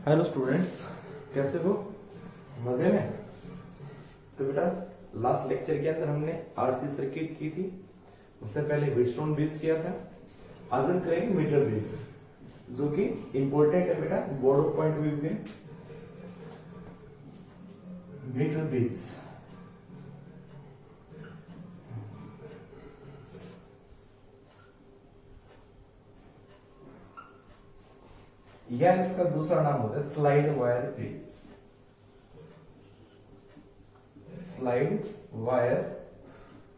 Hello students, कैसे हो? मजे में? तो बेटा लास्ट लेक्चर के अंदर हमने आरसी सर्किट की थी, उससे पहले व्हीटस्टोन ब्रिज किया था। आज हम करेंगे मीटर ब्रिज, जो कि इंपॉर्टेंट है बेटा बोर्ड ऑफ पॉइंट व्यू के। मीटर ब्रिज या इसका दूसरा नाम होता है slide wire bridge. Slide wire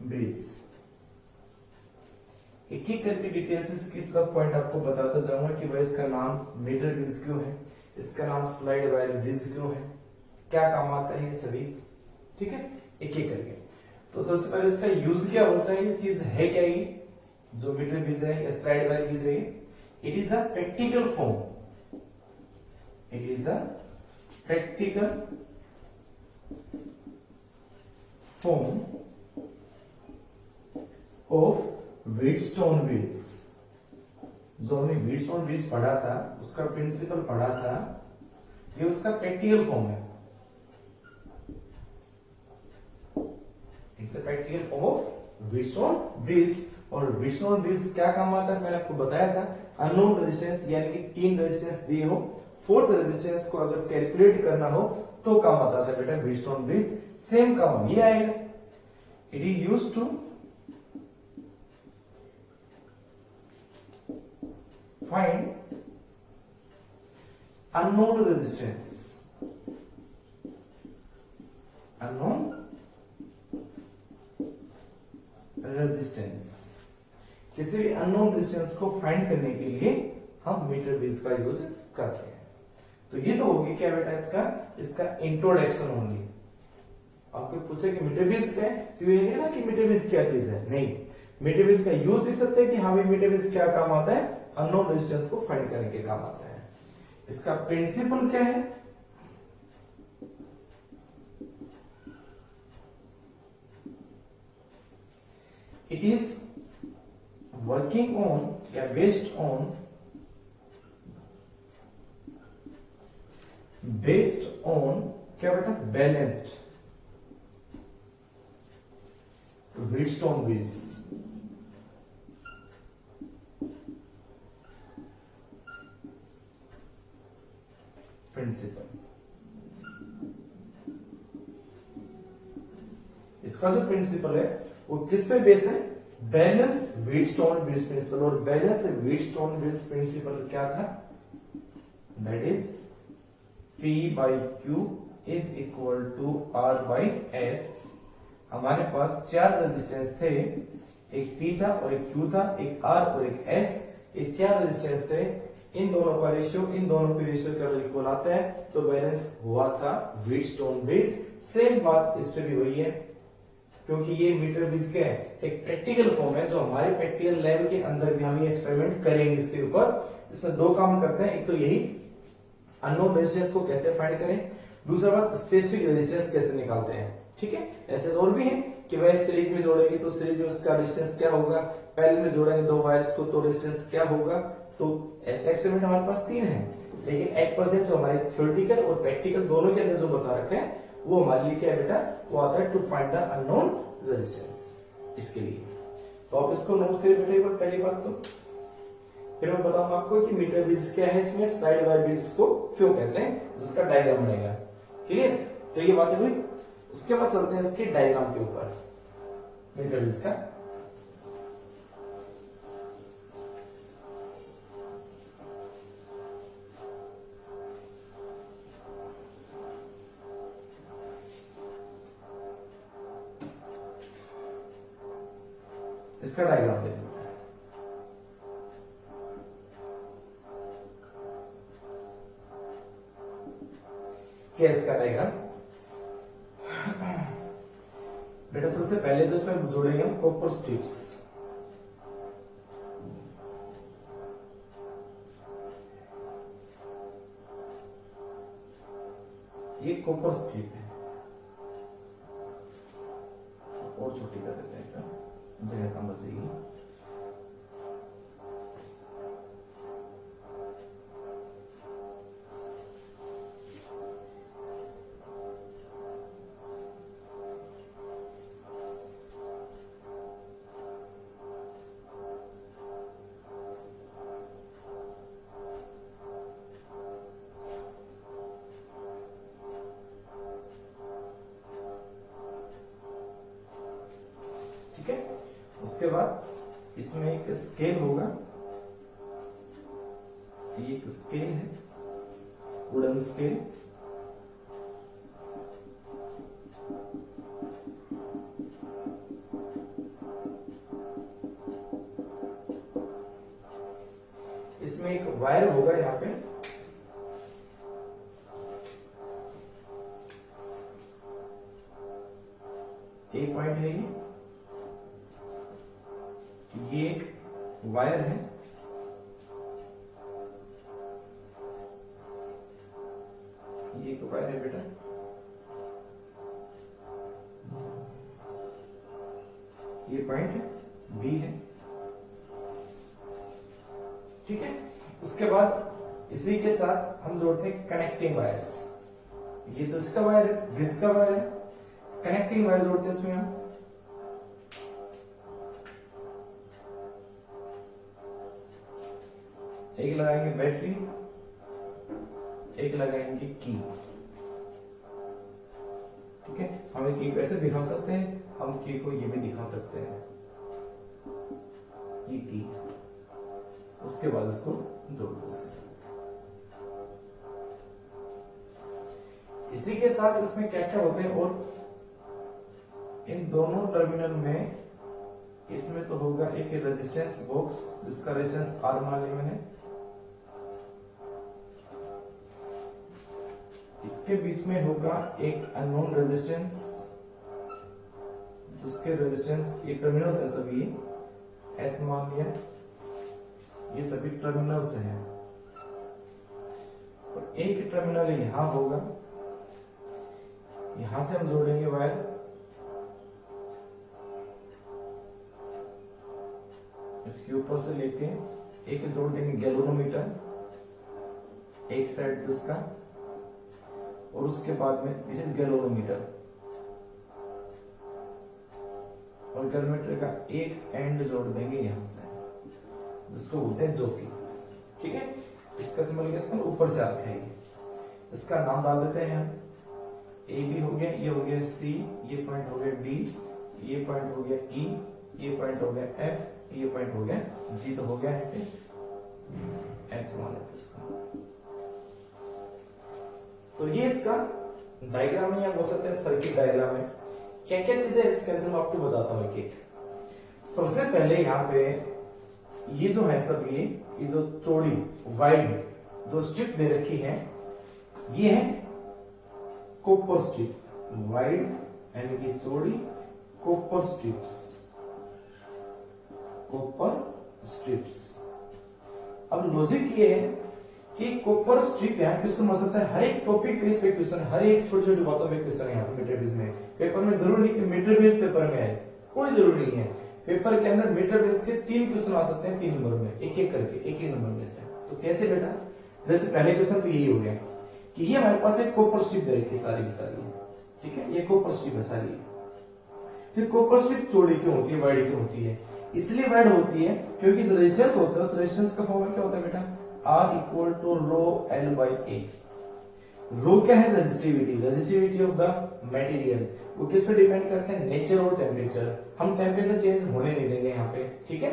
bridge एक एक करके डिटेल्स इसकी सब पॉइंट आपको बताता जाऊंगा कि भाई इसका नाम मीटर ब्रिज क्यों है, इसका नाम स्लाइड वायर ब्रिज क्यों है, क्या काम आता है ये सभी। ठीक है, एक एक करके। तो सबसे पहले इसका यूज क्या होता है, ये चीज है क्या, ये जो मीटर ब्रिज है या स्लाइड वायर ब्रिज है, it is the practical form, it is the practical form of Wheatstone bridge. जो हमने व्हीटस्टोन ब्रिज पढ़ा था, उसका प्रिंसिपल पढ़ा था, ये उसका प्रैक्टिकल फॉर्म है। Practical form of Wheatstone bridge. और व्हीटस्टोन ब्रिज क्या काम आता है, मैंने आपको बताया था, अननोन रेजिस्टेंस यानी कि 3 रेजिस्टेंस दिए हो, 4th रेजिस्टेंस को अगर कैलकुलेट करना हो तो काम आता है बेटा व्हीटस्टोन ब्रिज। सेम काम ये आएगा, it is used to find unknown resistance, unknown resistance। किसी भी अननोन रेजिस्टेंस को फाइंड करने के लिए हम मीटर ब्रिज का यूज करते हैं। तो ये तो होगी क्या बेटा इसका इंट्रोडक्शन ओनली। आपको पूछे कि मीटर ब्रिज क्या है, तो ये नहीं ना कि मीटर ब्रिज क्या चीज है, नहीं, मीटर ब्रिज का यूज देख सकते हैं कि हाँ मीटर ब्रिज क्या काम आता है, अननोन रेजिस्टेंस को फाइंड करने के काम आता है। इसका प्रिंसिपल क्या है, इट इज वर्किंग ऑन या बेस्ड ऑन क्या बेटा बैलेंस्ड व्हीटस्टोन ब्रिज। प्रिंसिपल, इसका जो प्रिंसिपल है वो किस पे बेस है, बैलेंस व्हीटस्टोन ब्रिज प्रिंसिपल। और बैलेंस व्हीटस्टोन ब्रिज प्रिंसिपल क्या था, that is P by Q is equal to R by S। हमारे पास 4 रेजिस्टेंस थे, एक P था और एक Q था, एक R और एक S, ये 4 रेजिस्टेंस थे। इन दोनों का रेशियो का इक्वल आता है, तो बैलेंस हुआ था व्हीटस्टोन ब्रिज। सेम बात इस पे भी हुई है, क्योंकि ये मीटर ब्रिज क्या है, एक प्रैक्टिकल फॉर्म है जो हमारे प्रैक्टिकल लैब के अंदर भी हम ये एक्सपेरिमेंट करेंगे इसके ऊपर। इसमें 2 काम करते हैं, एक तो यही अननोन रेजिस्टेंस को कैसे फाइंड करें, दूसरा बात स्पेसिफिक रेजिस्टेंस कैसे निकालते हैं। ठीक है, ऐसे और भी है कि वह सीरीज में जोड़ेंगे तो सीरीज में उसका रेजिस्टेंस क्या होगा, पैरेलल में जोड़ेंगे 2 वायर्स को तो रेजिस्टेंस क्या होगा। तो ऐसे एक्सपेरिमेंट हमारे पास 3 है, लेकिन एट प्रेजेंट जो हमारे थ्योरेटिकल और प्रैक्टिकल दोनों के अंदर जो बता रखे हैं वो हमारे लिए क्या है बेटा, वो आता है to find the unknown resistance. इसके लिए तो आप इसको नोट करिए बेटा एक बार, पहली बात तो। फिर मैं बताऊंगा आपको कि मीटर ब्रिज क्या है, इसमें स्लाइड वायर ब्रिज को क्यों कहते हैं, उसका डायग्राम बनेगा। क्लियर, तो ये बातें हुई। उसके बाद चलते हैं इसके डायग्राम के ऊपर मीटर ब्रिज का। इसका डायग्राम देखो, क्या इसका डायग्राम बेटा। सबसे पहले तो इसमें जोड़ेंगे हम कॉपर स्ट्रिप्स। ये कॉपर स्ट्रिप है, और छोटी कर देते हैं, इसका जगह कम बचेगी। उसके बाद इसमें एक स्केल होगा, ये एक स्केल है, वुडन स्केल। इसमें एक वायर होगा यहाँ पे, ए पॉइंट है ये एक वायर है, ये एक वायर है बेटा, ये पॉइंट बी है, ठीक है। उसके बाद इसी के साथ हम जोड़ते हैं कनेक्टिंग वायर्स। ये तो इसका वायर है, इसका वायर है, कनेक्टिंग वायर जोड़ते हैं इसमें हम। एक लगाएंगे बैटरी, एक लगाएंगे की, ठीक है। हम की को ऐसे दिखा सकते हैं, हम की को ये भी दिखा सकते हैं, ये की। उसके बाद इसको जोड़ दो इसके साथ। इसी के साथ इसमें क्या क्या होते हैं, और इन दोनों टर्मिनल में इसमें तो होगा एक रेजिस्टेंस बॉक्स, जिसका रेजिस्टेंस आर मान लिया मैंने। इसके बीच में होगा एक अननोन रेजिस्टेंस, जिसके रेजिस्टेंस ये टर्मिनल्स है सभी, एस मान लिया, ये सभी टर्मिनल्स हैं। और एक टर्मिनल यहां होगा, यहां से हम जोड़ेंगे वायर, इसके ऊपर से लेके एक जोड़ देंगे गैल्वेनोमीटर एक साइड पे उसका, और उसके बाद में दिस इज गैल्वेनोमीटर, और गैल्वेनोमीटर का एक एंड जोड़ देंगे यहां से, जिसको बोलते हैं जोकी, ठीक है। इसका सिंबल इसका ऊपर से आता है, इसका नाम डाल देते हैं हम। ए बी हो गया, ये हो गया सी, ये पॉइंट हो गया डी, ये पॉइंट हो गया ई, ये पॉइंट हो गया एफ, ये पॉइंट हो गया जी, तो हो गया है एच मान लेते इसको। तो ये इसका डायग्राम है, या बोल सकते हैं सर्किट डायग्राम है। क्या क्या चीजें इसके अंदर मैं आपको बताता हूं एक एक। सबसे पहले यहाँ पे ये जो है सब, ये जो चौड़ी वाइड जो स्ट्रिप दे रखी है, ये है कॉपर स्ट्रिप, वाइड यानी कि चौड़ी कॉपर स्ट्रिप्स, कॉपर स्ट्रिप्स। अब लॉजिक ये है कि कॉपर स्ट्रिप यहाँ क्वेश्चन हो सकता है, हर एक टॉपिक बेस पे क्वेश्चन, हर एक छोटी छोटी बातों पे क्वेश्चन है यहाँ पे मीटर बेस में। पेपर में जरूरी नहीं कि मीटर बेस पेपर में है, कोई जरूरी नहीं है। पेपर के अंदर मीटर बेस के 3 क्वेश्चन आ सकते हैं 3 नंबर में, एक एक करके, एक ही नंबर में से। तो कैसे बेटा, जैसे पहले क्वेश्चन तो यही हो गया कि ये हमारे पास एक कॉपर स्ट्रिप दे रखी सारी की सारी, ठीक है, ये कॉपर स्ट्रिप है सारी। फिर कॉपर स्ट्रिप चौड़ी क्यों होती है, वाइड क्यों होती है? इसलिए वाइड होती है क्योंकि जो रेजिस्टेंस होता है, उस रेजिस्टेंस का फॉर्मूला क्या होता है बेटा, R equal to rho L by A. Rho क्या है, resistivity, resistivity of the material. वो किस पे डिपेंड करते हैं, नेचर और टेम्परेचर। हम टेम्परेचर चेंज होने नहीं देंगे यहाँ पे, ठीक है,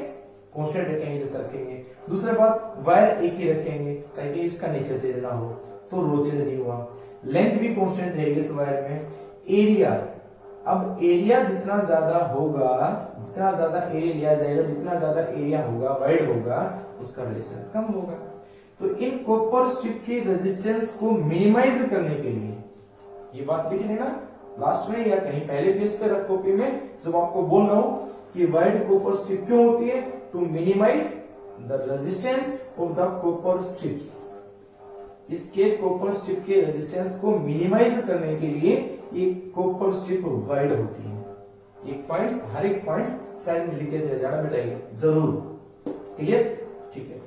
कांस्टेंट रखेंगे जैसे रखेंगे। दूसरी बात, वायर एक ही रखेंगे ताकि इसका नेचर चेंज ना हो, तो रो चेंज नहीं हुआ। लेंथ भी कांस्टेंट रहेगी इस वायर में। एरिया, अब एरिया जितना ज्यादा होगा, जितना ज्यादा एरिया लिया जाएगा, जितना ज्यादा एरिया होगा, वाइड होगा, उसका रेजिस्टेंस कम होगा। तो इन कॉपर स्ट्रिप के रेजिस्टेंस को मिनिमाइज करने के लिए, ये बात लिख लेना लास्ट में या कहीं पहले पेज पे रख कॉपी में, जब आपको बोल रहा हूं कि वाइड कॉपर स्ट्रिप क्यों होती है, to minimise the resistance of the copper strips. इसके कॉपर स्ट्रिप के रेजिस्टेंस को मिनिमाइज करने के लिए ये कॉपर स्ट्रिप वाइड होती है। एक पॉइंट्स, हर एक पॉइंट्स साइड में लिखे रह जाना बेटा, ये जरूर, क्लियर, ठीक है।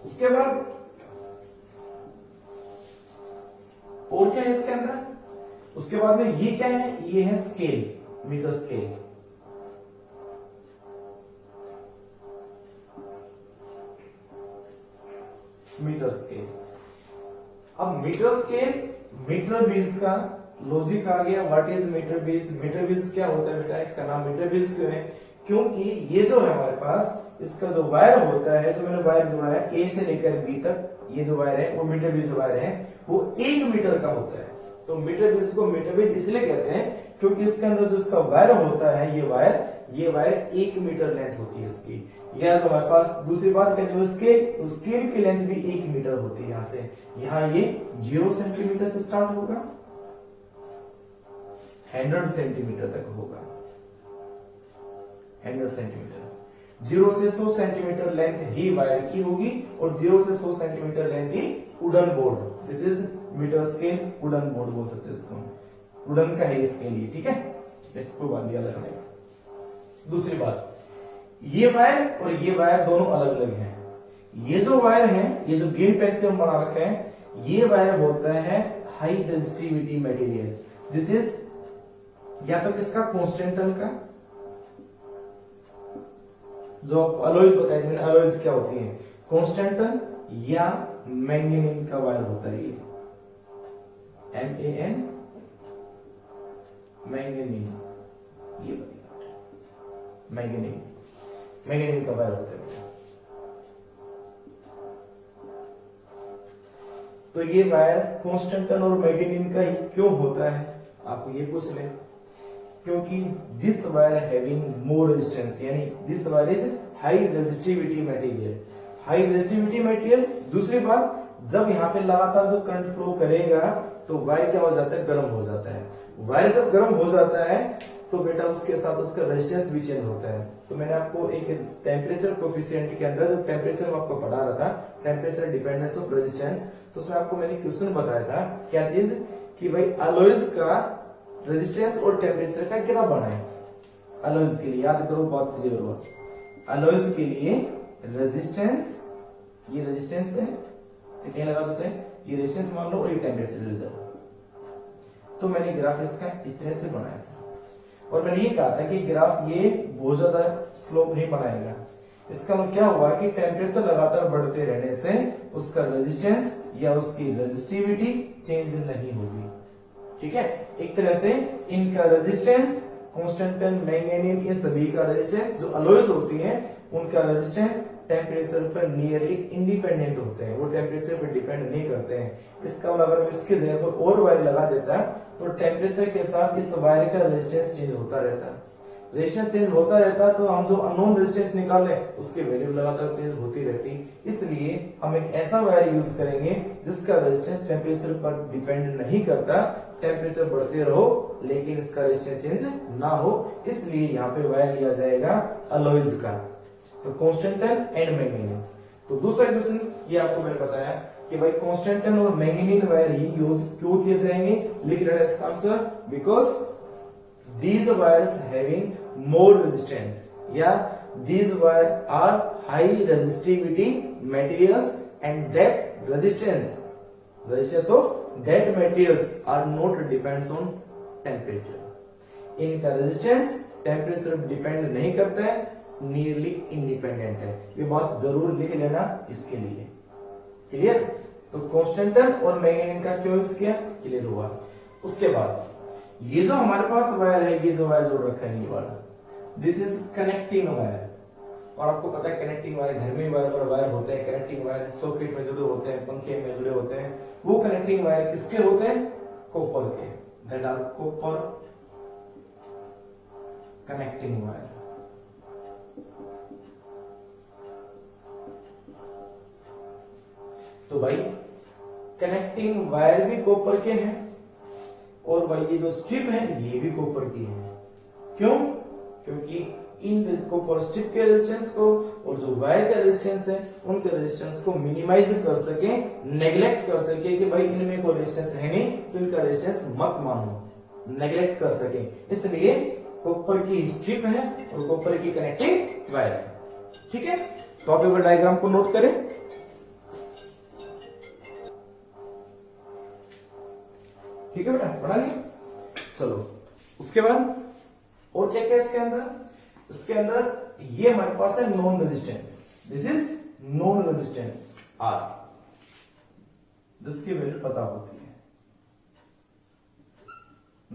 उसके बाद और क्या है इसके अंदर, उसके बाद में ये क्या है, ये है scale, metre scale. Metre scale, अब मीटर स्केल, मीटर बेस का लॉजिक आ गया। What is metre base, metre base क्या होता है बेटा, इसका नाम मीटर बेस क्यों है, क्योंकि ये जो है हमारे पास इसका जो वायर होता है, जो मैंने वायर जोड़ा है ए से लेकर बी तक, ये जो वायर है वो मीटर बेस वायर है, वो 1 मीटर का होता है। तो मीटर बेस को मीटर बेस इसलिए कहते हैं क्योंकि इसके अंदर जो इसका वायर होता है, ये वायर 1 मीटर लेंथ होती है इसकी। या जो हमारे पास दूसरी बात करें जो स्केल की लेंथ भी 1 मीटर होती है। यहाँ ये 0 सेंटीमीटर से स्टार्ट होगा, 100 सेंटीमीटर तक होगा, 100 सेंटीमीटर। 0 से 100 सेंटीमीटर लेंथ ही वायर की होगी और 0 से 100 सेंटीमीटर लेंथ ही wooden board, this is metre scale wooden board बोल सकते हैं इसको, वुडन का है इसके लिए। ठीक है, इसको बात दिया अलग है। दूसरी बात, ये वायर और ये वायर दोनों अलग अलग हैं। ये जो वायर है, ये जो ग्रीन पेन से हम बना रखे हैं, ये वायर होता है high resistivity material. This is या तो किसका, कॉन्स्टेंटल का, जो अलॉयज बताए मैंने, अलॉयज क्या होती है, कॉन्स्टेंटल या मैंगनीन का वायर होता है, ये MAN मैंगनीन, ये मैंगनीन का वायर होता है। तो ये वायर कॉन्स्टेंटल और मैंगनीन का ही क्यों होता है, आपको ये पूछ ले, क्योंकि this wire having more resistance, यानी this wire is high resistivity material, high resistivity material. दूसरी बात, जब यहाँ पे लगातार जो करंट फ्लो करेगा तो वायर क्या हो जाता है, गर्म हो जाता है। वायर जब गर्म हो जाता है तो बेटा उसके साथ उसका रेजिस्टेंस भी चेंज होता है। तो मैंने आपको एक टेम्परेचर कोफिशिएंट के अंदर जो टेम्परेचर आपको पढ़ा रहा था, टेम्परेचर डिपेंडेंस ऑफ रेजिस्टेंस, तो उसमें आपको मैंने क्वेश्चन बताया था, क्या चीज, कि भाई अलॉयज का रेजिस्टेंस और टेम्परेचर का कितना बना है। अलॉयज के लिए याद करो, बहुत चीजें बरोबर, अलॉयज के लिए रेजिस्टेंस, ये रेजिस्टेंस है, तो कहीं लगा तो ये रेजिस्टेंस मान लो और ये टेम्परेचर ले लो। तो मैंने ग्राफ इसका इस तरह से बनाया था और मैंने ये कहा था कि ग्राफ ये बहुत ज्यादा स्लोप नहीं बनाएगा। इसका मतलब क्या हुआ कि टेम्परेचर लगातार बढ़ते रहने से उसका रेजिस्टेंस या उसकी रेजिस्टिविटी चेंज नहीं होगी। ठीक है, एक तरह से इनका रेजिस्टेंस, कॉन्स्टेंटल, मैंगनीन, इन सभी का रेजिस्टेंस, जो अलॉयज होती हैं उनका रेजिस्टेंस टेम्परेचर पर नियरली इंडिपेंडेंट होते हैं, वो टेम्परेचर पर डिपेंड नहीं करते हैं। इसका मतलब अगर इसके जगह पर और वायर लगा देता तो टेम्परेचर के साथ इस वायर का रेजिस्टेंस चेंज होता रहता, रेजिस्टेंस चेंज होता रहता, तो हम जो अननोन रेजिस्टेंस निकाले उसकी वैल्यू लगातार चेंज होती रहती। इसलिए हम एक ऐसा वायर यूज करेंगे जिसका रेजिस्टेंस टेम्परेचर पर डिपेंड नहीं करता, टेम्परेचर बढ़ते रहो लेकिन इसका रेजिस्टेंस चेंज ना हो, इसलिए यहाँ पे वायर लिया जाएगा अलॉयज का, तो कॉन्स्टेंटल एंड मैंगनीन। तो दूसरा क्वेश्चन ये आपको मैंने बताया कि भाई कॉन्स्टेंटल और मैंगनीन वायर ही यूज क्यों किए जाएंगे, लिख रहे हैं इसका answer, because these wires having more resistance, yeah, these wires are high resistivity materials and that resistance of that materials are not depends on temperature, इनका रेजिस्टेंस टेम्परेचर पर डिपेंड नहीं करता है, नियरली इंडिपेंडेंट है। ये बात जरूर लिख लेना इसके लिए, क्लियर। तो कॉन्स्टेंटल और मैंगनीन का क्यों यूज किया, क्लियर हुआ। उसके बाद ये जो हमारे पास वायर है, ये जो वायर जोड़ रखा है ये वाला, दिस इज कनेक्टिंग वायर। और आपको पता है कनेक्टिंग वायर घर में वायर होते हैं, कनेक्टिंग वायर सॉकेट में जुड़े होते हैं, पंखे में जुड़े होते हैं। वो कनेक्टिंग वायर किसके होते हैं, कॉपर के, that are copper connecting wire. तो भाई कनेक्टिंग वायर भी कॉपर के हैं और भाई ये जो स्ट्रिप है ये भी कॉपर की है। क्यों, क्योंकि इन कॉपर स्ट्रिप के रेजिस्टेंस को और जो वायर का रेजिस्टेंस है उनके रेजिस्टेंस को मिनिमाइज कर सके, नेग्लेक्ट कर सके कि भाई इनमें कोई रेजिस्टेंस है नहीं तो इनका रेजिस्टेंस मत मानो, नेग्लेक्ट कर सके, इसलिए कॉपर की स्ट्रिप है और कॉपर की कनेक्टिंग वायर है। ठीक है, तो आप एक डायग्राम को नोट करें। ठीक है बेटा, बना लिया। चलो उसके बाद और क्या क्या इसके अंदर, इसके अंदर ये हमारे पास है non resistance, this is non resistance R, जिसकी वैल्यू पता होती है,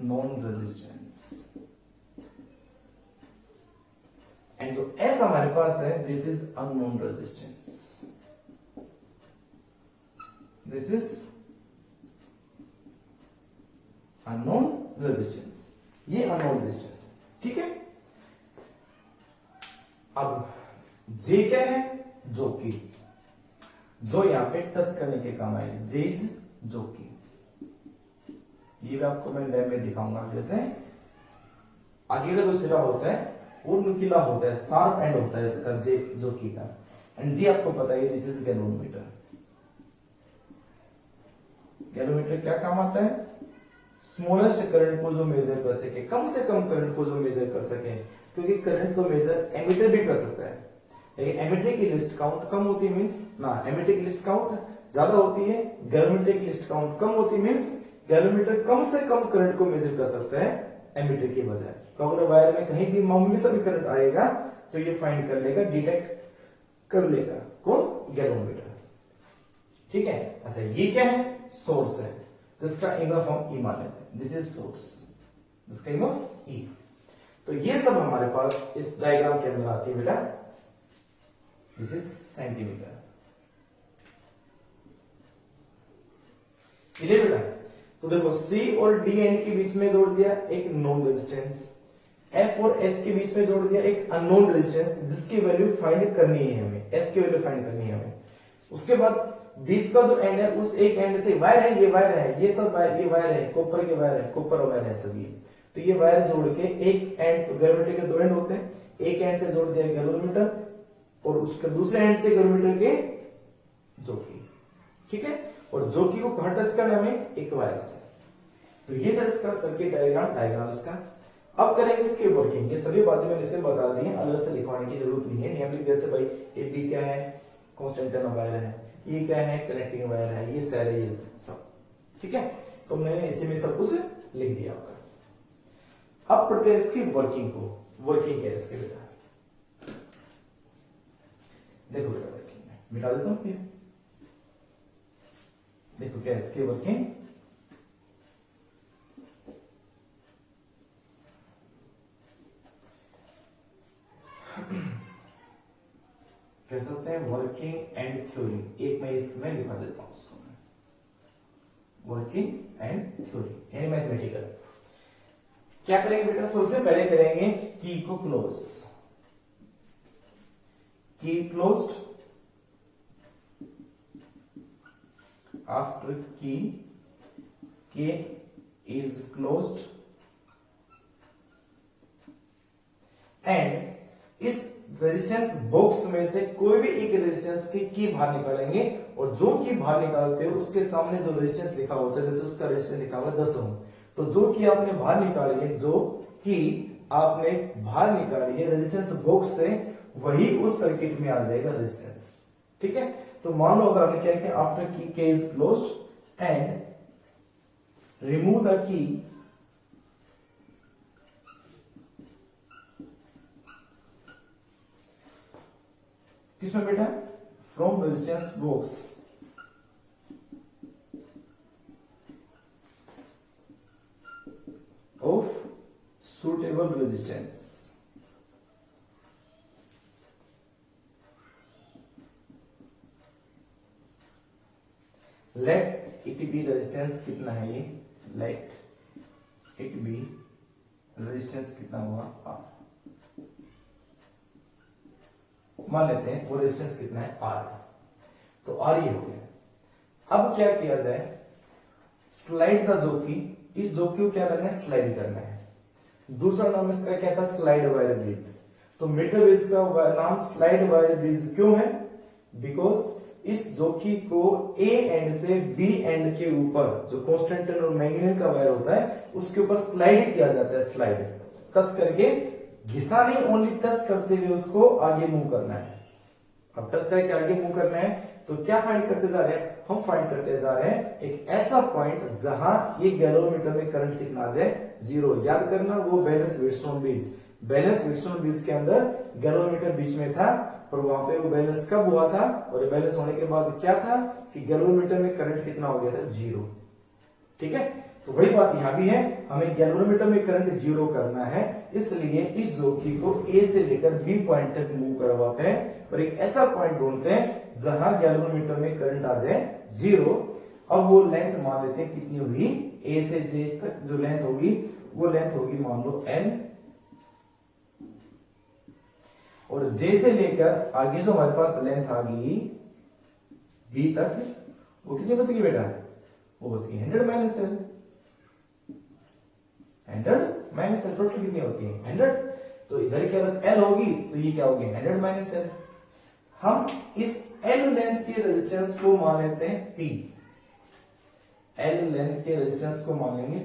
नॉन रेजिस्टेंस एंड जो एस हमारे पास है this is unknown resistance, this is unknown resistance, ये अननोन रेजिस्टेंस है, ठीक है। अब जे क्या है, जो की, जो यहां पे टच करने के काम आएगी, जे इज जो की, ये भी आपको मैं लैब में दिखाऊंगा। जैसे आगे का जो सिरा होता है वो नुकीला होता है, शार्प एंड होता है इसका, जे जो की का, एंड जी आपको पता है दिस इज गैलोमीटर। गैलोमीटर क्या काम आता है, स्मॉलेस्ट करंट को जो मेजर कर सके, कम से कम करंट को जो मेजर कर सके, क्योंकि करंट को मेजर एमीटर भी कर सकता है, लेकिन एमीटर की लिस्ट काउंट कम होती है, मींस ना एमीटर की लिस्ट काउंट ज्यादा होती है, गैलोमीटर की लिस्ट काउंट कम होती है, मींस गैलोमीटर कम से कम करंट को मेजर कर सकता है एमीटर की बजाय। तो अगर वायर में कहीं भी मामूली सा भी करंट आएगा तो ये फाइंड कर लेगा, डिटेक्ट कर लेगा, कौन, गैलोमीटर, ठीक है। अच्छा ये क्या है, सोर्स है, जिसका इमफ हम ई मान लेते हैं, दिस इज सोर्स, जिसका इमफ ई। तो ये सब हमारे पास इस डायग्राम के अंदर आती है बेटा, दिस इज सेंटीमीटर, क्लियर बेटा। तो देखो C और D एंड के बीच में जोड़ दिया एक नोन रेजिस्टेंस, F और H के बीच में जोड़ दिया एक अननोन रेजिस्टेंस, जिसकी वैल्यू फाइंड करनी है हमें, S की वैल्यू फाइंड करनी है हमें। उसके बाद बीच का जो एंड है, उस एक एंड से वायर है, ये वायर है, ये सब वायर, ये वायर है, कॉपर के वायर है, कॉपर वायर है सभी। तो ये वायर जोड़ के एक एंड, तो गैलोमीटर के दो एंड होते हैं, एक एंड से जोड़ दिया गैलोमीटर और उसके दूसरे एंड से गैलोमीटर के जोकी, ठीक है। और जोकी को कहां टच करना हमें, एक वायर से। तो ये था इसका सर्किट डायग्राम इसका। अब करेंगे इसकी वर्किंग, ये सभी बातें मैंने इसे बता दी हैं, अलग से लिखवाने की जरूरत नहीं है, नियम लिख देते भाई, ए बी क्या है, कांस्टेंट वायर है, ये क्या है, कनेक्टिंग वायर है, ये सेल है, ये सब, ठीक है। तो मैंने इसी में सब कुछ लिख दिया आपका। अब पढ़ते हैं इसकी वर्किंग को, वर्किंग क्या है इसके बेटा, देखो बेटा वर्किंग में मिटा देता हूं फिर, देखो क्या इसकी वर्किंग, कह सकते हैं वर्किंग एंड थ्योरी, एक मैं इसमें लिखा देता हूं उसको, वर्किंग एंड थ्योरी यानी मैथमेटिकल। क्या करेंगे बेटा, सबसे पहले करेंगे की को क्लोज, की क्लोज्ड, आफ्टर की के इज क्लोज्ड, एंड इस रेजिस्टेंस बॉक्स में से कोई भी एक रेजिस्टेंस की बाहर निकालेंगे, और जो की बाहर निकालते हो उसके सामने जो रेजिस्टेंस लिखा होता है, जैसे उसका रेजिस्टेंस लिखा हुआ है 10 ओम, तो जो की आपने बाहर निकाली है, जो की आपने बाहर निकाली है रेजिस्टेंस बॉक्स से, वही उस सर्किट में आ जाएगा रेजिस्टेंस, ठीक है। तो मान लो अगर हमने क्या किया, आफ्टर की के is closed end remove the key किसमें बेटा, from resistance box, of suitable resistance, let it be resistance कितना है ये, let it be रेजिस्टेंस कितना हुआ R, मान लेते हैं वो रेजिस्टेंस कितना है R, तो R ये हो गया। अब क्या किया जाए, स्लाइड द जोकी, इस जोकी को क्या करना है, स्लाइड करना है। दूसरा नाम इसका क्या था, स्लाइड वायर ब्रिज। तो मीटर ब्रिज का नाम स्लाइड वायर ब्रिज क्यों है, बिकॉज इस जोकी को ए एंड से बी एंड के ऊपर जो कांस्टेंट और मैंगनीज का वायर होता है उसके ऊपर स्लाइड किया जाता है, स्लाइड टच करके, घिसा नहीं, ओनली टच करते हुए उसको आगे मूव करना है। अब टच करके आगे मूव करना है, तो क्या फाइंड करते जा रहे हैं, हम फाइंड करते जा रहे हैं एक ऐसा पॉइंट जहां ये गैलोमीटर में करंट कितना आ जाए, 0। याद करना वो balance Wheatstone bridge, balance Wheatstone bridge के अंदर गैलोमीटर बीच में था, और वहां पे वो बैलेंस कब हुआ था, और बैलेंस होने के बाद क्या था कि गैलोमीटर में करंट कितना हो गया था, 0, ठीक है। तो वही बात यहां भी है, हमें गैलोमीटर में करंट 0 करना है, इसलिए इस जोकी को ए से लेकर बी पॉइंट तक मूव करवाते हैं और एक ऐसा पॉइंट ढूंढते हैं जहां गैल्वेनोमीटर में करंट आ जाए 0। अब वो लेंथ मान लेते हैं कितनी होगी, ए से जे तक जो लेंथ होगी वो लेंथ होगी मान लो एल, और जे से लेकर आगे जो हमारे पास लेंथ आ गई बी तक वो कितनी बचेगी बेटा, वो बचेगी 100 minus L. 100 minus L total कितनी होती है 100, तो इधर की अगर एल होगी तो ये क्या होगी 100 माइनस एल। हम इस एल लेंथ के रेजिस्टेंस को मान लेते हैं पी, एल लेंथ के रेजिस्टेंस को मान लेंगे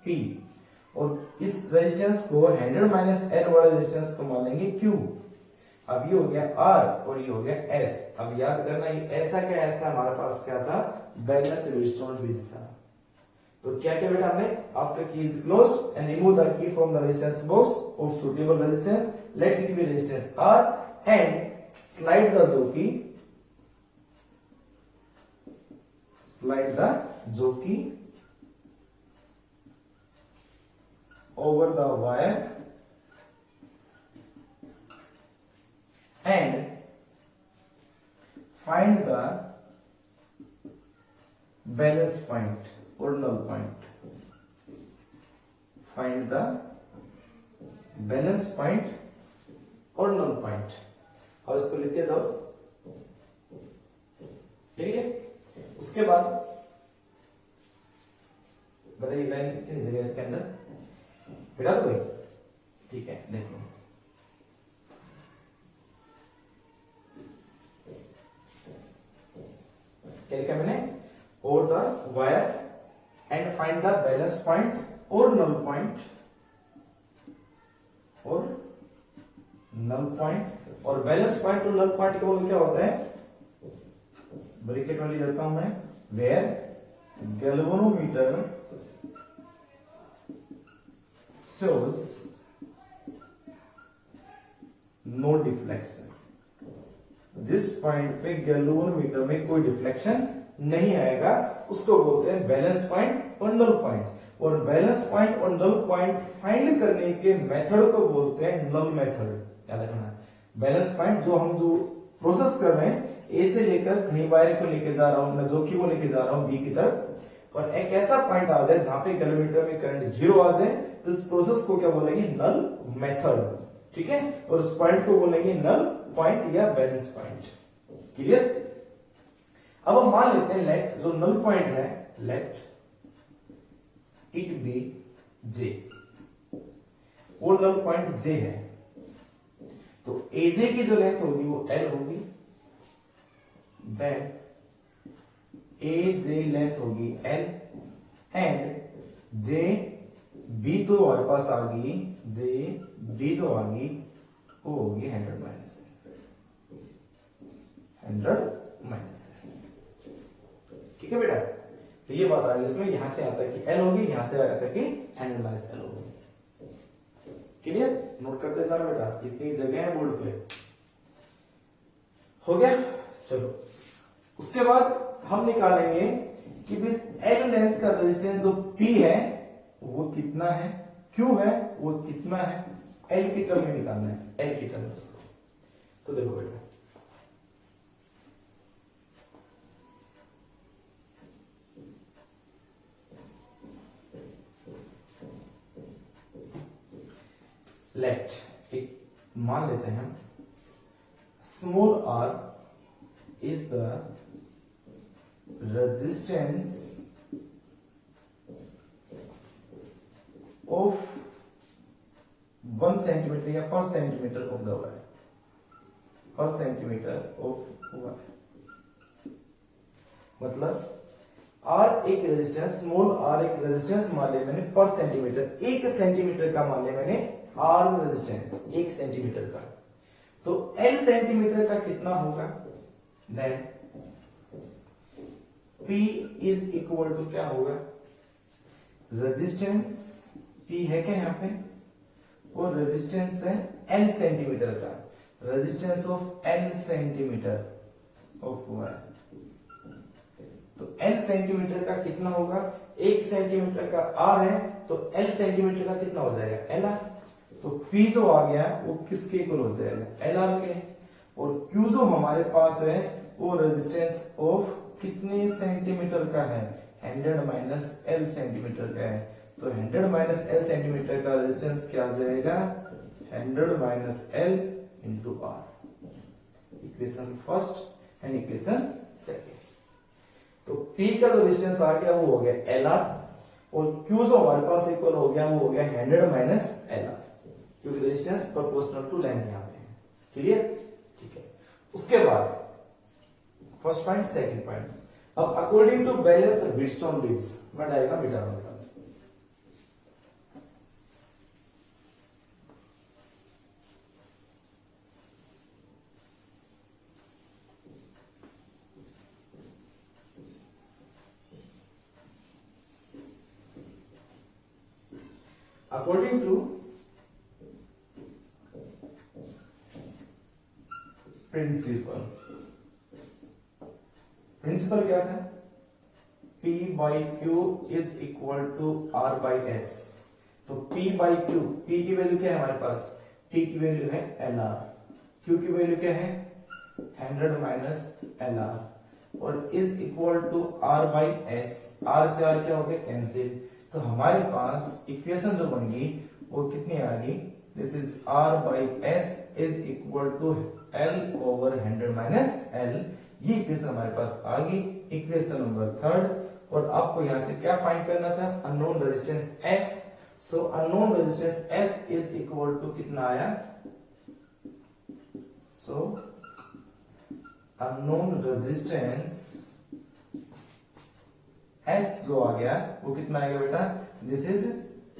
पी, और इस रेजिस्टेंस को 100 माइनस एल वाले रेजिस्टेंस को मान लेंगे क्यू। अब ये हो गया आर और ये हो गया एस। अब याद करना ये ऐसा क्या ऐसा हमारे पास क्या था, बैलेंस व्हीटस्टोन ब्रिज था। तो क्या क्या बेटा हमने, आफ्टर की is closed end remove the key from the resistance box of suitable resistance, let it be resistance R and slide the jockey over the wire and find the balance point or null point. Find the balance point or null point. और इसको लिखते जाओ, ठीक है। उसके बाद बताइए line कितनी जगह इसके अंदर बिठा दो भाई, ठीक है। देखो क्या लिखा मैंने, over the wire and find the balance point और नल पॉइंट, और नल पॉइंट और बैलेंस पॉइंट और नल पॉइंट का मतलब क्या होता है, ब्रैकेट में लिख देता हूं मैं, where galvanometer shows no deflection, जिस पॉइंट पे गैल्वेनोमीटर में कोई डिफ्लेक्शन नहीं आएगा उसको बोलते हैं बैलेंस पॉइंट और नल पॉइंट। और बैलेंस पॉइंट और नल पॉइंट फाइंड करने के मेथड को बोलते हैं नल मेथड। याद रखना, बैलेंस पॉइंट जो हम जो प्रोसेस कर रहे हैं, ए से लेकर कहीं वायर को लेके जा रहा हूं, जोकी को लेके जा रहा हूं बी की तरफ, और एक ऐसा पॉइंट आ जाए जहां पे गैल्वेनोमीटर में करंट 0 आ जाए, तो इस प्रोसेस को क्या बोलेंगे, नल मेथड, ठीक है। और उस पॉइंट को बोलेंगे नल पॉइंट या बैलेंस पॉइंट। क्लियर। अब हम मान लेते हैं लेट जो नल पॉइंट है, लेट इट बी जे, और नल पॉइंट जे है, तो एजे की जो लेंथ होगी वो एल होगी, देन ए जे लेंथ होगी एल, एंड जे बी तो हमारे पास आ गई, जे बी तो आ गई, वो होगी 100 माइनस 100 माइनस, ठीक है बेटा। तो ये बात आ गई इसमें, यहां से आता है कि एल होगी, यहां से आता है कि 100 माइनस एल होगी। क्लियर, नोट करते जाना बेटा, इतनी जगह है बोर्ड पे, हो गया। चलो उसके बाद हम निकालेंगे कि इस एल लेंथ का रेजिस्टेंस जो पी है वो कितना है, क्यू है वो कितना है, एल की टर्म में निकालना है, एल की टर्म में उसको। तो देखो बेटा, लेट एक मान लेते हैं हम, small R is the resistance of 1 centimeter या per centimeter of the wire, per centimeter of wire, मतलब R एक रेजिस्टेंस, स्मॉल r एक रेजिस्टेंस मान लिया मैंने पर सेंटीमीटर, 1 सेंटीमीटर का मान लिया मैंने R रेजिस्टेंस 1 सेंटीमीटर का, तो L सेंटीमीटर का कितना होगा, then P is equal to क्या होगा, रेजिस्टेंस P है क्या यहाँ पे, और रेजिस्टेंस है L सेंटीमीटर का, resistance of L centimetre of wire, तो L सेंटीमीटर का कितना होगा, 1 सेंटीमीटर का R है तो L सेंटीमीटर का कितना हो जाएगा LR, तो P जो आ गया वो किसके इक्वल हो जाएगा, LR के। और Q जो हमारे पास है वो रेजिस्टेंस ऑफ कितने सेंटीमीटर का है, 100 माइनस L सेंटीमीटर का है। तो 100 माइनस L सेंटीमीटर का रेजिस्टेंस क्या आ जाएगा, 100 minus L into R। Equation first and equation second. तो P का जो रेजिस्टेंस आ गया वो हो गया LR, और Q जो हमारे पास इक्वल हो गया वो हो गया 100 माइनस LR, क्योंकि रेजिस्टेंस प्रोपोर्शनल टू लेंथ यहाँ पे है। क्लियर, ठीक है। उसके बाद फर्स्ट पॉइंट, सेकंड पॉइंट। अब according to balance Wheatstone bridge, मैं डायग्राम मिटा रहा हूं। अकॉर्डिंग टू प्रिंसिपल, प्रिंसिपल क्या था, P by Q is equal to R by S। तो P बाई Q, P की वैल्यू क्या है हमारे पास, P की वैल्यू है LR, Q की वैल्यू क्या है 100 माइनस LR, और is equal to R by S। R से R क्या हो गया, कैंसिल। तो हमारे पास इक्वेशन जो बन गई वो कितनी आ गई, this is R by S is equal to L over 100 minus L। ये इक्वेशन हमारे पास आ गई, इक्वेशन नंबर थर्ड। और आपको यहां से क्या फाइंड करना था, unknown resistance S। So unknown resistance S is equal to कितना आया, सो अननोन रेजिस्टेंस S जो आ गया वो कितना आएगा बेटा, this is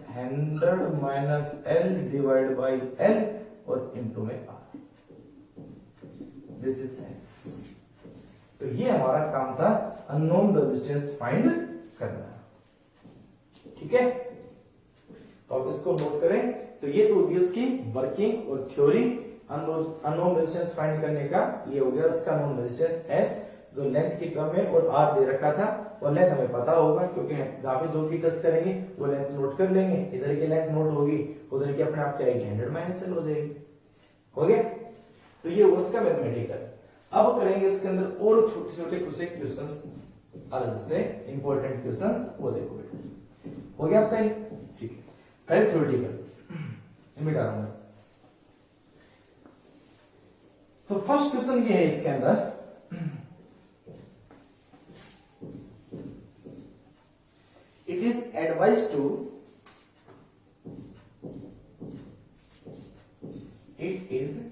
100 minus L divide by L और इनटू में R, दिस इज S। तो ये हमारा काम था अननोन रेजिस्टेंस फाइंड करना, ठीक है। तो अब इसको नोट करें। तो ये तो होगी इसकी वर्किंग और थ्योरी अननोन रेजिस्टेंस फाइंड करने का। ये हो गया उसका अननोन रेजिस्टेंस S जो लेंथ की टर्म में और R दे रखा था, और लेंथ हमें पता होगा क्योंकि जहां पे जो की टेस्ट करेंगे वो लेंथ नोट कर लेंगे। इधर की लेंथ नोट होगी, उधर की अपने आप क्या आएगी 100 माइनस L हो जाएगी। हो गया, तो ये उसका मैथमेटिकल। अब करेंगे इसके अंदर और छोटे छोटे कुछ क्वेश्चंस अलग से इंपॉर्टेंट क्वेश्चंस, वो देखो बेटा। हो गया आपका ये, ठीक है। पहले थ्योरेटिकल मिटा रहा हूं। तो फर्स्ट क्वेश्चन ये है इसके अंदर, it is advise to, it is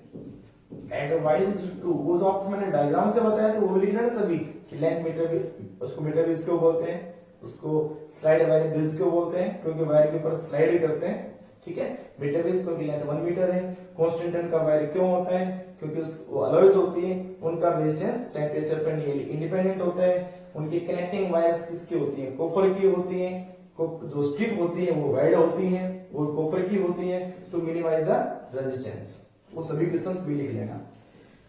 advise to, वो जो आपको मैंने डायग्राम से बताया था वो भी लिखना है सभी कि लेंथ मीटर भी, उसको मीटर ब्रिज क्यों बोलते हैं, उसको स्लाइड वायर ब्रिज क्यों बोलते हैं, क्योंकि वायर के ऊपर स्लाइड करते हैं, ठीक है। मीटर ब्रिज क्योंकि लेंथ 1 मीटर है। कांस्टेंट का वायर क्यों होता है, क्योंकि वो अलॉयज होती है, उनका रेजिस्टेंस टेंपरेचर पर इंडिपेंडेंट होता है। उनकी कनेक्टिंग वायर्स किसकी होती है, कॉपर की होती है। जो स्ट्रिप होती है वो वायर्ड होती है, वो कॉपर की होती है, टू मिनिमाइज द रेजिस्टेंस। वो सभी क्वेश्चंस भी लिख लेना।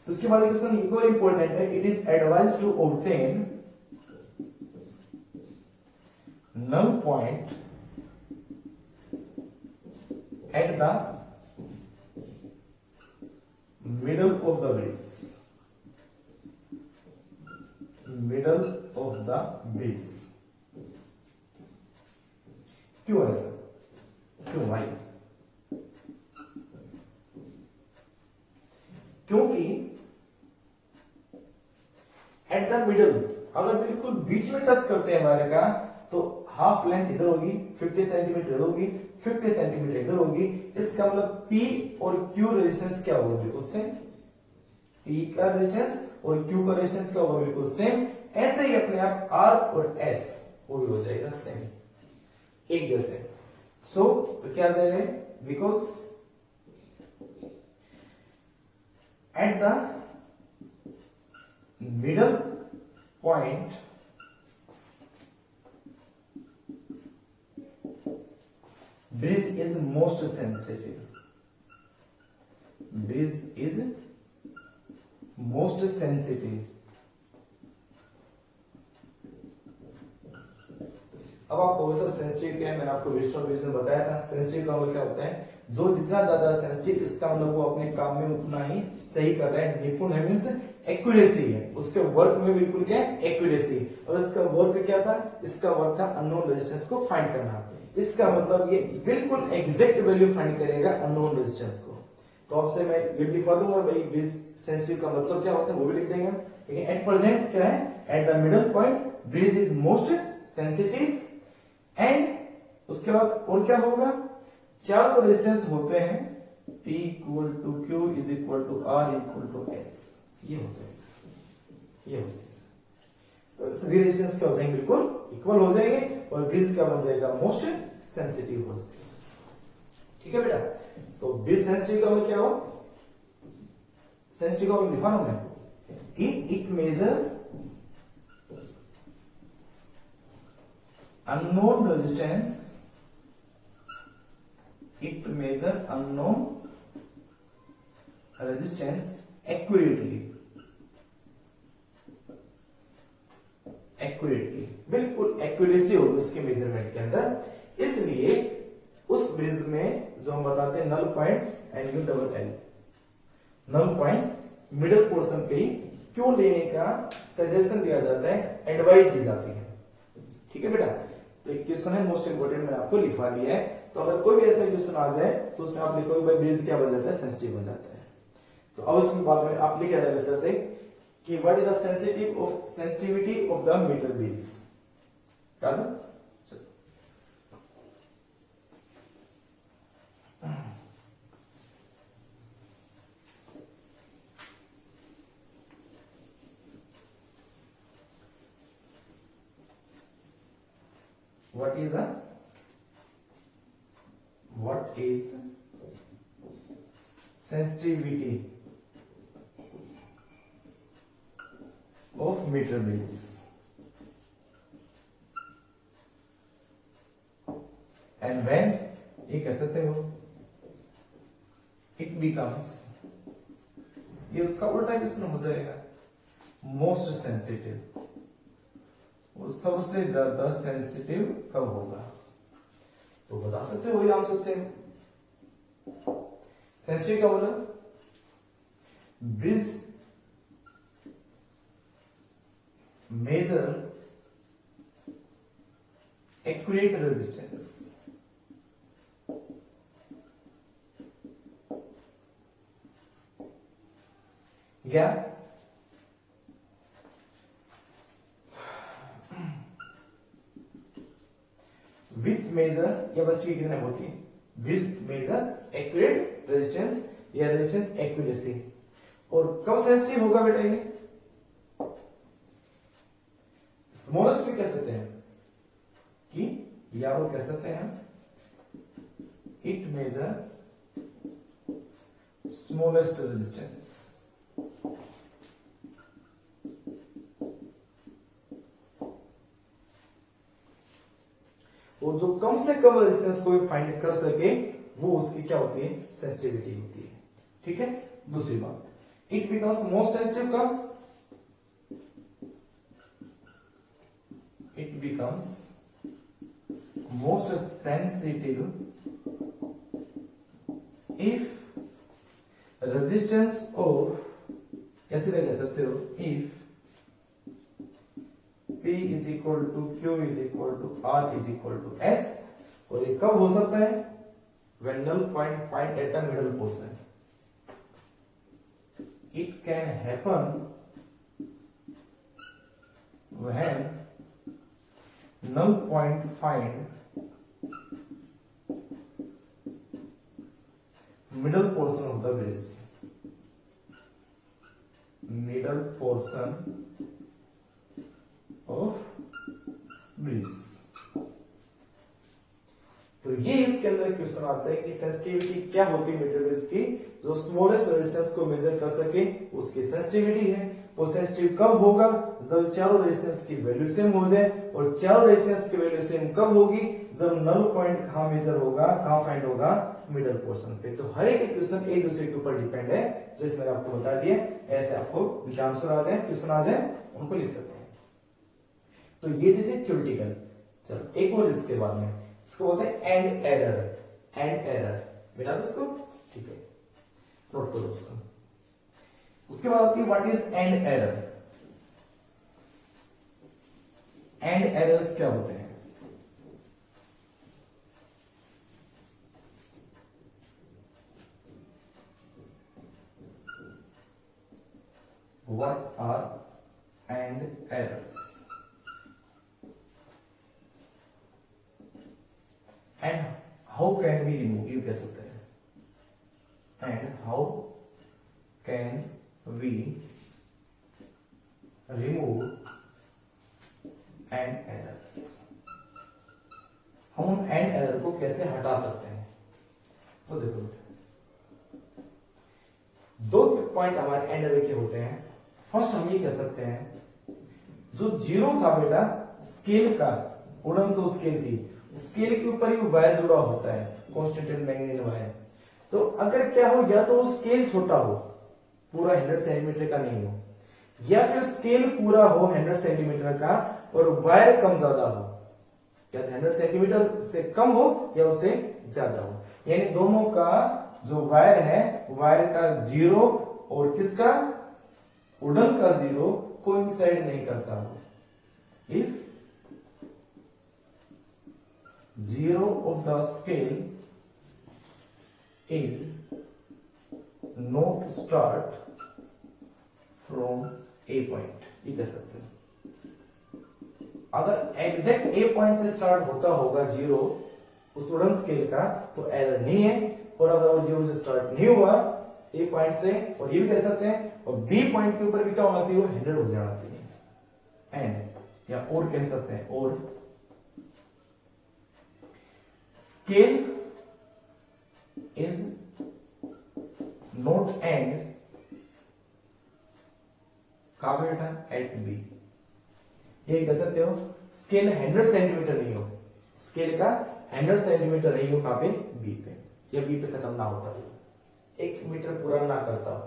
तो उसके बाद क्वेश्चन इक्वल इंपॉर्टेंट है, it is advise to obtain null point at the middle of the bridge, middle of the bridge। क्यों ऐसा, क्यों भाई, क्योंकि एट द मिडल, अगर बिल्कुल बीच में टच करते हैं वायर का, तो हाफ लेंथ इधर होगी, 50 सेंटीमीटर इधर होगी, 50 सेंटीमीटर इधर होगी। इसका मतलब P और Q रेजिस्टेंस क्या होगा, बिल्कुल सेम। P का रेजिस्टेंस और Q का रेजिस्टेंस क्या होगा, बिल्कुल सेम। ऐसे ही अपने आप R और S वो भी हो जाएगा सेम, एक जैसे। तो क्या आ जाएगा, because at the middle point bridge is most sensitive, bridge is most sensitive। अब आपको सर सेंसिटिव क्या है, मैंने आपको व्हीटस्टोन ब्रिज में बताया था। सेंसिटिव का मतलब क्या होता है, जो जितना ज्यादा सेंसिटिव, इसका मतलब वो अपने काम में उतना ही सही कर रहा है। निपुण है मीन्स एक्यूरेसी है, उसके वर्क में बिल्कुल क्या है, एक्यूरेसी। और इसका वर्क क्या था, इसका वर्क था अननोन रेजिस्टेंस को फाइंड करना। इसका मतलब ये बिल्कुल एग्जैक्ट वैल्यू फाइंड करेगा अननोन रेजिस्टेंस को। तो आपसे मैं ये लिखवा दूंगा भाई, ब्रिज सेंसिटिव का मतलब क्या होता है वो भी लिख देंगे। लेकिन एट प्रेजेंट क्या है, at the middle point bridge is most sensitive. And उसके बाद और क्या होगा, चारों रेजिस्टेंस होते हैं P equal to Q is equal to R equal to S। ये हो जाएगा, ये हो जाएगा, सभी रेजिस्टेंस क्या हो जाएंगे, बिल्कुल इक्वल हो जाएंगे और ब्रिज क्या बन जाएगा, मोस्ट सेंसिटिव हो जाएगा। ठीक है बेटा, तो ब्रिज सेंसिटिव का मतलब क्या हो, सेंसिटिव का मतलब लिखा ना मैं कि it measure unknown resistance, it measure unknown resistance accurately, बिल्कुल एक्यूरेसी होगी उसके मेजरमेंट के अंदर। इसलिए उस ब्रिज में जो हम बताते हैं null point and you double L, null point middle portion पे ही क्यों लेने का सजेशन दिया जाता है, एडवाइस दी जाती है। ठीक है बेटा, तो एक क्वेश्चन है मोस्ट इंपोर्टेंट, मैंने आपको लिखवा दिया है। तो अगर कोई भी ऐसा क्वेश्चन आ जाए तो उसमें आप लिखोगे भाई ब्रिज क्या बन जाता है, सेंसिटिव हो जाता है। तो अब उसमें बाद में आप लिख रहे से कि what is the sensitivity of the metre bridge. what is sensitivity of meter bridge, and when ये कह सकते हो it becomes, ये उसका उल्टा क्वेश्चन हो जाएगा, मोस्ट सेंसिटिव, वो सबसे ज्यादा सेंसिटिव कब होगा। तो बता सकते हो वही आंसर से, सेंसिटिव का मतलब ब्रिज मेजर एक्यूरेट रेजिस्टेंस, क्या विच मेजर, या बस ये कितने होती है, विच मेजर एक्यूरेट रेजिस्टेंस या रेजिस्टेंस एक्यूरेसी। और कब सेंसिटिव होगा बेटा, ये स्मॉलेस्ट भी कह सकते हैं कि, या वो कह सकते हैं इट मेजर स्मॉलेस्ट रेजिस्टेंस। और जो कम से कम रेजिस्टेंस को भी फाइंड कर सके वो उसकी क्या होती है, सेंसिटिविटी होती है। ठीक है, दूसरी बात, इट बिकम्स मोस्ट सेंसिटिव कब, it becomes most sensitive if resistance of, ऐसे कह सकते हो, if P is equal to Q is equal to R is equal to S। और ये कब हो सकता है, when null point find at the middle portion, it can happen when null point find middle portion of the bridge, middle portion of bridge। तो ये इसके अंदर क्वेश्चन आता है कि सेंसिटिविटी क्या होती है मीटर ब्रिज की, जो स्मॉलेस्ट रेजिस्टेंस को मेजर कर सके उसकी सेंसिटिविटी है। वो सेंसिटिव कब होगा, जब चारों रेजिस्टेंस की वैल्यू सेम हो जाए। और चारों रेजिस्टेंस की वैल्यू सेम कब होगी, जब नल पॉइंट कहां मेजर होगा, कहां फाइंड होगा, मिडल पोर्शन पे। तो हर एक क्वेश्चन एक दूसरे के ऊपर डिपेंड है, जैसे मैंने आपको बता दिया। ऐसे आपको आंसर आ जाए, क्वेश्चन आ जाए, उनको लिख सकते हैं। तो ये थे थ्योरेटिकल। चलो एक और इसके बाद में, इसको बोलते हैं एंड एरर। एंड एरर मिला दो उसको, ठीक है, नोट करो उसको। उसके बाद आती है what is and error. And errors क्या होते हैं? What are and errors and how can we remove, ये कह सकते हैं, and how can we remove and errors, हम उन एंड एरर को कैसे हटा सकते हैं। तो देखो बेटा, दो पॉइंट हमारे एंड एरर के होते हैं। फर्स्ट हम ये कह सकते हैं, जो जीरो था बेटा स्केल का, वुडन से स्केल थी, स्केल के ऊपर ही वायर जुड़ा होता है, कांस्टेंट एंड मैग्नेटिक वायर। तो अगर क्या हो, या तो स्केल छोटा हो, पूरा 100 सेंटीमीटर का नहीं हो, या फिर स्केल पूरा हो 100 सेंटीमीटर का और वायर कम ज्यादा हो, या 100 सेंटीमीटर से कम हो या उससे ज्यादा हो, यानी दोनों का जो वायर है, वायर का जीरो और किसका, वुडन का जीरो कोइंसाइड नहीं करता हो। If zero of the scale is not start from a point, ये कह सकते हैं। अगर एग्जैक्ट ए पॉइंट से स्टार्ट होता होगा जीरो उस वुडन स्केल का, तो एरर नहीं है। और अगर वो जीरो से स्टार्ट नहीं हुआ ए पॉइंट से, और ये भी कह सकते हैं, और बी पॉइंट के ऊपर भी क्या होना चाहिए, वो 100 हो जाना चाहिए। एंड या और कह सकते हैं, और scale is not end कहां पे बेटा, एट बी। ये कह सकते हो स्केल 100 सेंटीमीटर नहीं हो, स्केल का 100 सेंटीमीटर नहीं हो, कहां पे, बी पे, या बी पे खत्म ना होता हो, 1 मीटर पूरा ना करता हो।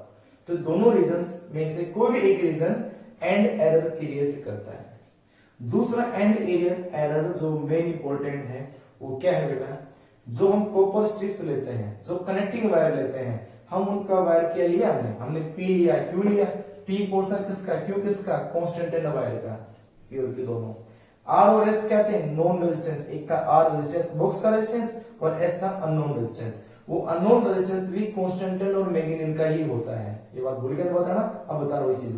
तो दोनों रीजंस में से कोई भी एक रीजन एंड एरर क्रिएट करता है। दूसरा एंड एरर जो मेन इंपॉर्टेंट है, वो क्या है बेटा, जो हम कॉपर स्ट्रिप्स लेते हैं, जो कनेक्टिंग वायर लेते हैं, हम उनका वायर क्या लिया, हमने पी लिया, क्यू लिया। पी पोर्शन किसका, क्यू किसका, कांस्टेंट एंड वायर का, ये और के दोनों। आर और एस कहते हैं नोन रेजिस्टेंस, एक था आर रेजिस्टेंस बॉक्स का रेजिस्टेंस, और एस था अननोन रेजिस्टेंस। वो अननोन रेजिस्टेंस भी कांस्टेंट और मैग्नेटिक का ही होता है, ये बात भूल गए बताना, अब बता रहा हूं चीज।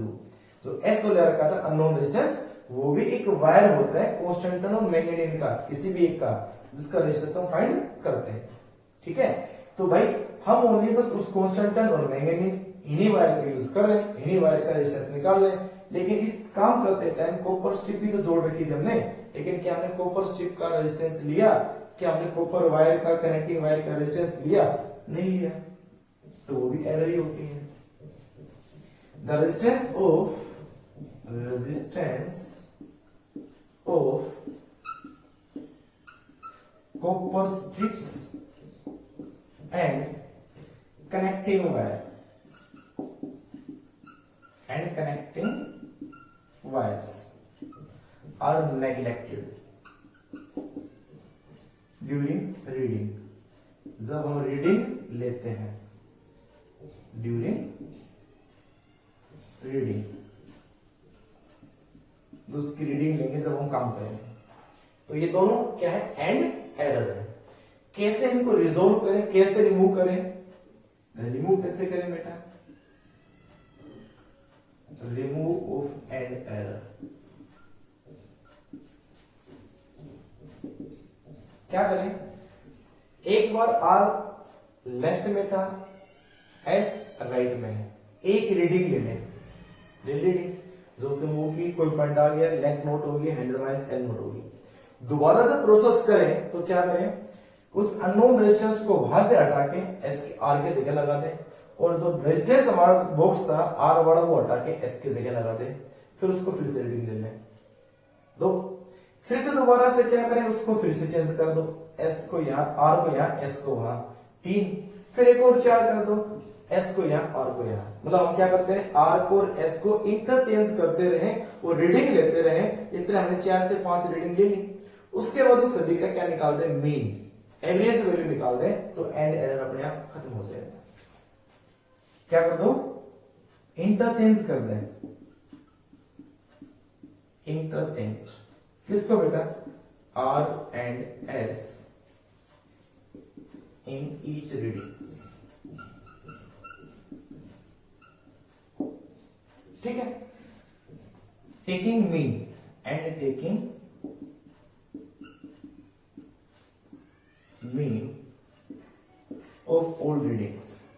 जो एस तो ले रखा था अननोन रेजिस्टेंस, वो भी एक वायर होता है कांस्टेंट और मैग्नेटिक का, किसी भी एक का, जिसका रेजिस्टेंस हम फाइंड करते हैं, ठीक है। तो भाई हम ओनली बस उस कांस्टेंट और मैग्नेटिक इन्हीं वायर का यूज कर रहे हैं, इन्हीं वायर का रेजिस्टेंस निकाल रहे हैं। लेकिन इस काम करते टाइम कॉपर स्ट्रिप भी तो जोड़ रखी थी हमने, लेकिन क्या हमने कॉपर स्ट्रिप का रेजिस्टेंस लिया, क्या हमने कॉपर वायर का, कनेक्टिंग वायर का रेजिस्टेंस लिया, नहीं लिया, तो वो भी एरर ही होती है। The resistance of copper strips and connecting wires are neglected during reading, जब हम रीडिंग लेते हैं, during reading, उसकी रीडिंग लेंगे जब हम काम करेंगे। तो ये दोनों क्या है, एंड एरर है। कैसे इनको रिजोल्व करें, कैसे रिमूव करें, रिमूव कैसे करें बेटा, रिमूव ऑफ एंड एरर। क्या करें, एक बार आर लेफ्ट में था, एस राइट में है, एक रीडिंग ले लें, रीडिंग जो कि मुंह की कोई पॉइंट आ गया, लेंथ नोट होगी, 100 एल नोट होगी। दोबारा से प्रोसेस करें तो क्या करें, उस अननोन रेजिस्टेंस को वहां से हटा के एस के आर के जगह लगा दें, और जो रेजिस्टेंस हमारा बॉक्स था आर वाला वो हटा के एस के जगह लगा दें, फिर उसको फिर से रीडिंग ले लें। दो फिर से दोबारा से क्या करें, उसको फिर से चेंज कर दो, एस को यहाँ, आर को यहाँ, एस को वहां, 3, फिर एक और 4 कर दो, एस को यहाँ, आर को यहाँ। मतलब हम क्या करते हैं, आर को और एस को इंटरचेंज करते रहे और रीडिंग लेते रहे। इस तरह हमने 4 से 5 रीडिंग ले ली। उसके बाद उस सभी का क्या निकालते हैं, मीन। एवरेज वैल्यू निकाल दें तो एंड एरर अपने आप खत्म हो जाएगा। क्या कर दो, इंटरचेंज कर दें, इंटरचेंज किसको बेटा, R and S in each readings. ठीक है, taking mean and taking mean of all readings.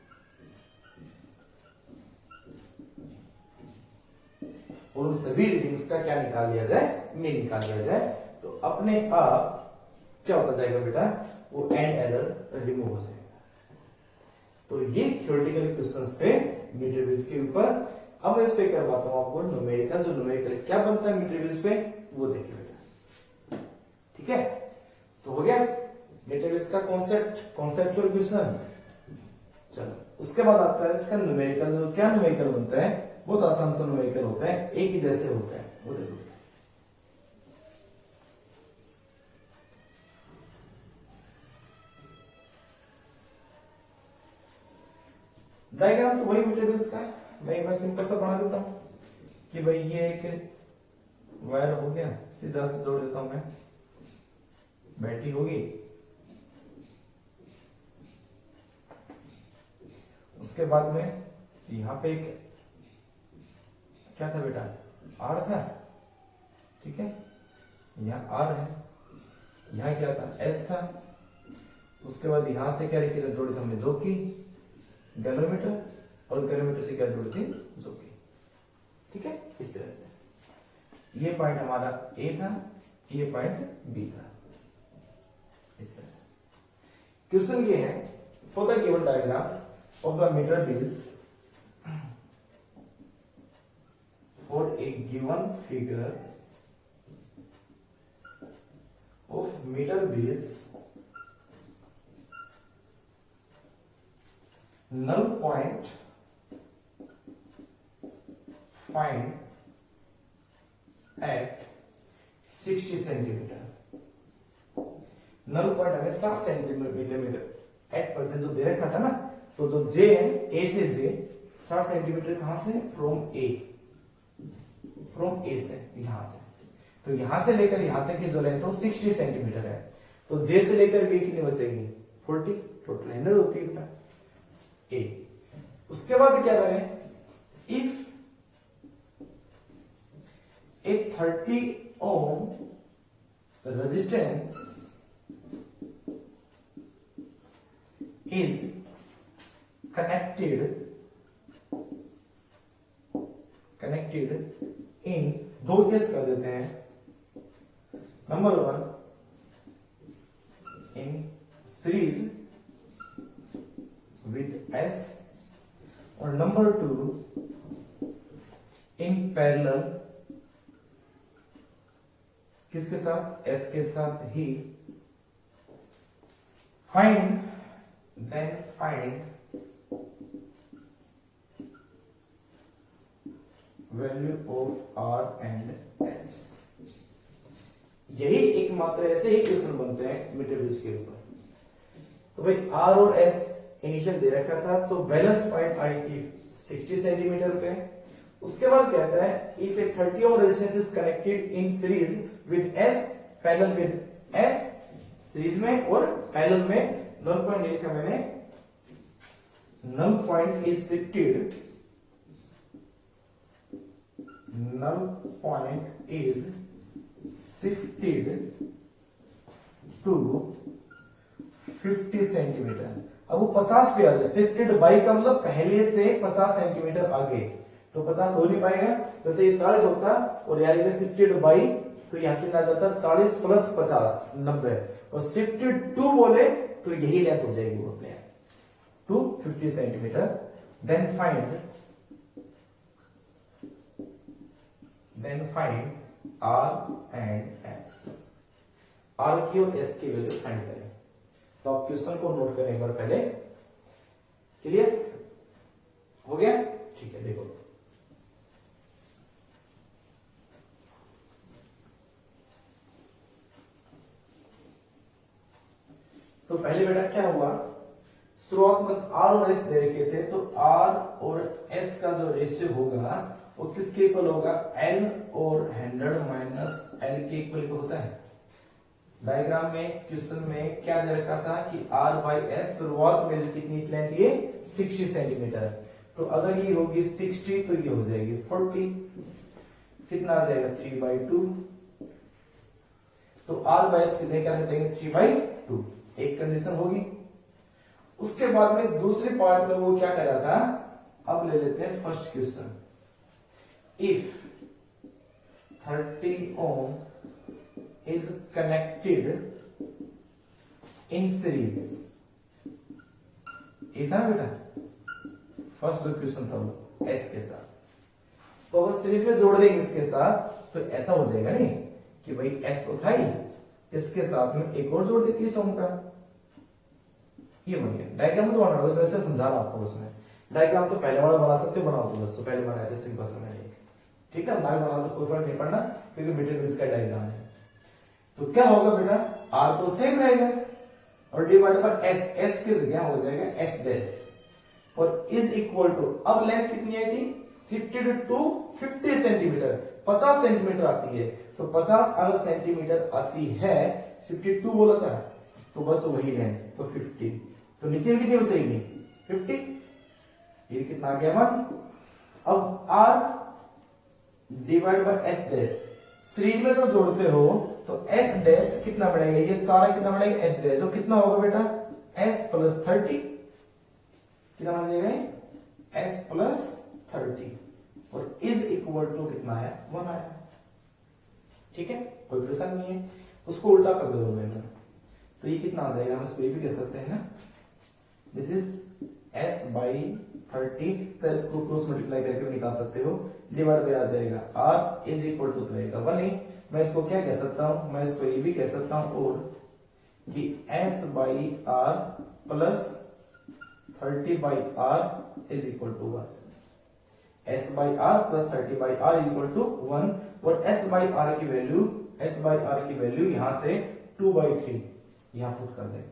और उन सभी रीडिंग्स का क्या निकाल लिया जाए, मीन निकाल लिया जाए, तो अपने आप क्या होता जाएगा बेटा, वो एंड एरर रिमूव हो जाएगा। तो ये थ्योरेटिकल क्वेश्चंस थे मीटर बेस के ऊपर। अब मैं इस पे करवाता हूं आपको न्यूमेरिकल। जो न्यूमेरिकल क्या बनता है मीटर बेस पे वो देखिए बेटा। ठीक है, तो हो गया मीटर बेस का कॉन्सेप्चुअल क्वेश्चन। चलो उसके बाद आता है इसका न्यूमेरिकल। क्या न्यूमेरिकल बनता है, बहुत आसान सा न्यूमेरिकल होता है, एक ही जैसे होता है, वो देखो। डायग्राम तो वही मीटर बेस का है, मैं एक बार सिंपल सा बना देता हूं कि भाई ये एक वायर हो गया, सीधा से जोड़ देता हूं मैं, बैटरी होगी, उसके बाद में यहां पे एक क्या था बेटा, आर था। ठीक है, यहाँ आर है, यहाँ क्या था, एस था। उसके बाद यहां से क्या जोड़ी थी हमने, जो की गैलोमीटर, और गैलोमीटर से क्या जोड़ी थी, जो की। ठीक है, इस तरह से ये पॉइंट हमारा ए था, ये पॉइंट बी था, इस तरह से। क्वेश्चन ये है, for the given diagram of the metre base for a given figure of meter base, null point find at 60 centimetre. Null point हमें 60 सेंटीमीटर एट परसेंट जो दे रखा था ना, तो जो जे है, ए से जे 60 सेंटीमीटर कहां से, फ्रॉम ए, फ्रॉम ए से, यहां से। तो यहां से लेकर यहां तक की जो लेंथ है 60 सेंटीमीटर है। तो जे से लेकर बी कितनी बचेगी, 40, टोटल 100 होती है बेटा ए। उसके बाद क्या करें, if a 30 ohm resistance is connected in, दो केस कर देते हैं। Number 1 in series with S, और नंबर 2 इन पैरेलल, किसके साथ, एस के साथ ही। Find, then find value of R and S. यही एकमात्र ऐसे ही क्वेश्चन बनते हैं मीटर बेस के ऊपर। तो भाई आर और एस इनिशियल दे रखा था, तो बैलेंस पॉइंट आई थी 60 सेंटीमीटर पे। उसके बाद कहता है if a 30 ohm resistance is connected in series with S, parallel with S, series में और पैरेलल में। नल पॉइंट लिखा मैंने, null point is shifted, null point is shifted to 50 centimetre. अब वो 50 पे आ जाए, शिफ्टेड बाई का मतलब पहले से 50 सेंटीमीटर आगे, तो 50 हो नहीं पाएगा। जैसे ये 40 होता और यार इधर शिफ्टेड बाई, तो यहाँ कितना आ जाता, 40 प्लस 50 90, और शिफ्टेड टू बोले तो यही लेंथ हो जाएगी वो अपने to 50 centimetre. Then find R and S, R की और S की वैल्यू फाइंड करें। तो आप क्वेश्चन को नोट करें एक बार पहले, क्लियर हो गया, ठीक है। देखो तो तो पहले बेटा क्या हुआ, शुरुआत में बस आर और एस दे रखे थे, तो आर और एस का जो रेशियो होगा वो किसके इक्वल होगा, एल और 100 माइनस एल के इक्वल होता है। डायग्राम में क्वेश्चन में क्या दे रखा था कि आर बाई एस शुरुआत में जो कितनी लेंथ ये 60 सेंटीमीटर, तो अगर ये होगी 60 तो ये हो जाएगी 40, कितना आ जाएगा 3/2, तो आर बाई एस की जगह क्या देंगे 3/2, एक कंडीशन होगी। उसके बाद में दूसरे पार्ट में वो क्या कर रहा था, अब ले लेते हैं first question, if 30 ohm is connected in series, ये था बेटा फर्स्ट जो क्वेश्चन था वो एस के साथ, तो अगर सीरीज में जोड़ देंगे इसके साथ तो ऐसा हो जाएगा नहीं कि भाई एस तो था ही, इसके साथ में एक और जोड़ देती है 30 ohm का, ये बन गया। डायग्राम तो बना रहा वैसे समझा रहा आपको, उसमें डायग्राम तो पहले वाला बना सकते हो, बनाओ तो बस, तो पहले बनाया था सिंपल समय एक, ठीक है, ना बनाओ तो कोई फर्क नहीं पड़ना क्योंकि मटेरियल का डायग्राम है। तो क्या होगा बेटा, आर तो सेम रहेगा और डिवाइड बाय एस, एस की जगह हो जाएगा एस डैश, और इज इक्वल टू, अब लेंथ कितनी आई थी, शिफ्टेड टू 50 सेंटीमीटर, 50 सेंटीमीटर आती है, तो 50 अगर सेंटीमीटर आती है, 52 बोला था, तो बस वही लेंथ, तो 50, तो नीचे कितनी हो जाएगी 50, ये कितना आ गया 1। अब R divide by S dash, series में जब जोड़ते हो तो एस डैश कितना बढ़ेगा, ये सारा कितना बढ़ेगा एस डैश, तो कितना होगा बेटा एस प्लस 30, कितना आ जाएगा एस प्लस 30, और इज इक्वल टू कितना है 1 आया, ठीक है, कोई परेशानी नहीं है। उसको उल्टा कर दो दोनों, तो ये कितना आ जाएगा, हम इसको ये भी कह सकते हैं ना, this is S by 30, sir इसको क्रॉस मल्टीप्लाई करके निकाल सकते हो, डिवाइड बाय आ जाएगा आर इज इक्वल टू रहेगा 1 ही, मैं इसको क्या कह सकता हूं, मैं इसको ये भी कह सकता हूं और कि S by R plus 30 by R is equal to 1, S by R plus 30 by R equal to 1, और एस बाई आर की वैल्यू, एस बाई आर की वैल्यू यहां से 2/3 यहां पुट कर दें,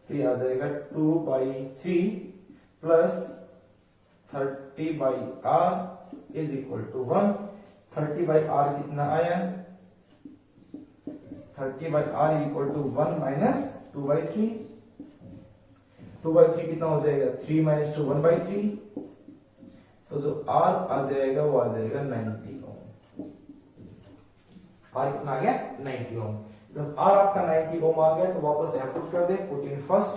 तो ये आ जाएगा 2/3 plus 30 by R is equal to 1, 30 by R कितना आया, 30 by R equal to 1 minus 2/3, 2/3 कितना हो जाएगा 3 माइनस 2 1/3, तो जो आर आ जाएगा वो आ जाएगा 90 ओम, आर कितना आ गया 90 ओम। जब आर आपका 90 ओम आ गया तो वापस यहां पुट कर दे, पुट इन फर्स्ट,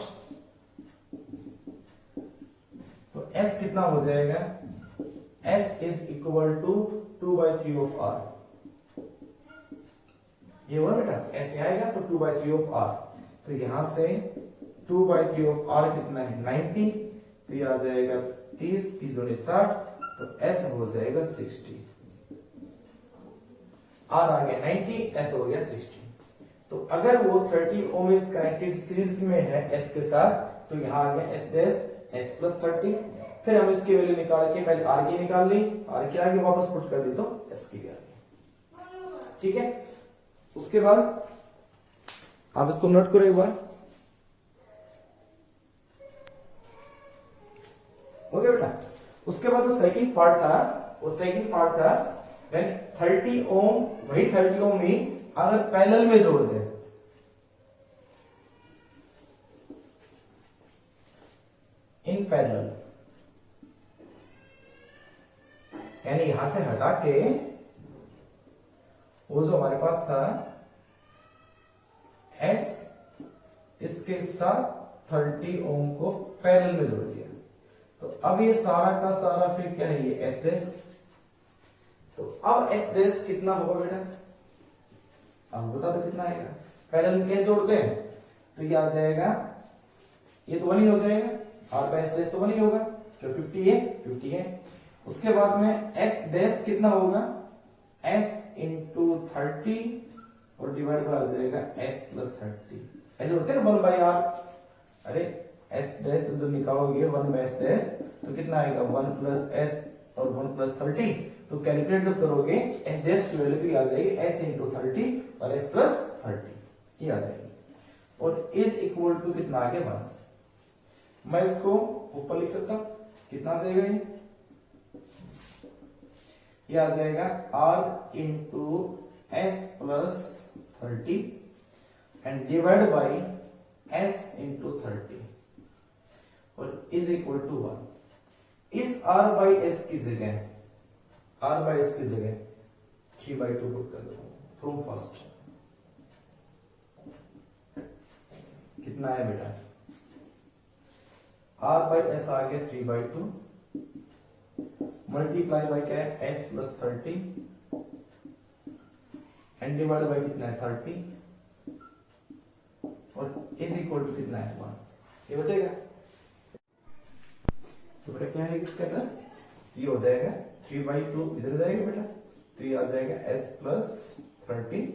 तो एस कितना हो जाएगा, S is equal to 2/3 of R, ये हुआ बेटा, ऐसे आएगा तो 2/3 ऑफ आर, तो यहां से 2/3 ऑफ आर कितना है 90, तो ये आ जाएगा 30, 30 दूनी 60, तो एस हो जाएगा 60, आर आ गया 90, एस हो गया 60। तो अगर वो 30 ओम इज कनेक्टेड सीरीज में है एस के साथ, तो यहां आ गया एस डैश एस प्लस 30, फिर हम इसकी वैल्यू निकाल के पहले आर की निकाल ली, आर के आगे वापस पुट कर दी तो एस की आ गई, ठीक है। उसके बाद आप इसको नोट करो एक बार, ओके बेटा। उसके बाद जो सेकंड पार्ट था, वो सेकंड पार्ट था व्हेन 30 ओम, वही 30 ओम में अगर पैरेलल में जोड़ दे, इन पैरेलल, यानी यहां से हटा के वो जो हमारे पास था एस, इसके साथ 30 ओम को पैरेलल में जोड़ दिया, तो अब ये सारा का सारा फिर क्या है, ये एस डैश, तो अब एस डैश कितना होगा बेटा, अब बता दो कितना आएगा, पैरेलल कैसे जोड़ते हैं, तो ये आ जाएगा, ये तो 1 ही हो जाएगा, आर बाय एस डैश तो 1 ही होगा, क्यों 50 है 50 है। उसके बाद में एस डैश कितना होगा, एस इंटू 30 और डिवाइड बाय आ जाएगा एस प्लस 30, ऐसे होते हैं ना 1 बाय आर, अरे एस डैश जो निकालोगे 1 बाय एस डैश तो कितना आएगा 1 प्लस एस और 1 प्लस 30, तो कैलकुलेट जब करोगे एस डैश की वैल्यू आ जाएगी एस इंटू 30 और एस प्लस 30, ये आ जाएगी। और इज इक्वल टू कितना आ गया 1। मैं इसको ऊपर लिख सकता हूं, कितना आ जाएगा ये आ जाएगा r into S plus 30 and divide by s into 30 और इज इक्वल टू 1। इस r बाई s की जगह 3/2 पुट कर देता हूं फ्रॉम फर्स्ट। कितना है बेटा, r बाई s आ गया 3/2 मल्टीप्लाई बाई क्या है s plus 30 and divide by कितना है 30 और इज इक्वल टू कितना है 1। ये बचेगा तो बेटा क्या है इसका ना, ये हो जाएगा 3/2 इधर जाएगा बेटा, तो ये आ जाएगा s प्लस 30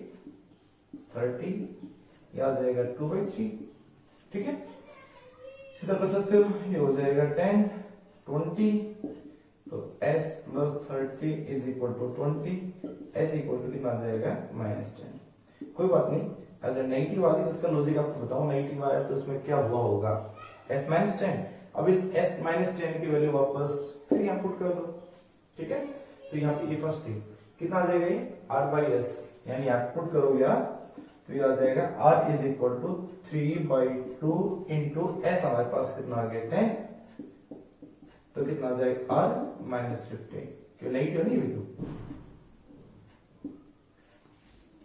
ये आ जाएगा 2/3। ठीक है, सीधा कर सकते हो, ये हो जाएगा 10 20 तो s plus 30 is equal to 20, s equal to कितना आ जाएगा -10। कोई बात नहीं, अगर नेगेटिव आ गया तो इसका लॉजिक आपको बताऊं, नेगेटिव आया तो उसमें क्या हुआ होगा s -10। अब इस s -10 की वैल्यू वापस फिर यहाँ पुट कर दो। ठीक है, तो यहाँ पे ये फर्स्ट थिंग कितना आ जाएगा, ये r बाई s, यानी आप पुट करो या तो ये आ जाएगा r is equal to 3/2 into s, हमारे पास कितना आ गया 10 तो कितना आ जाएगा r -15, क्यों नेगेटिव नहीं हुई तो।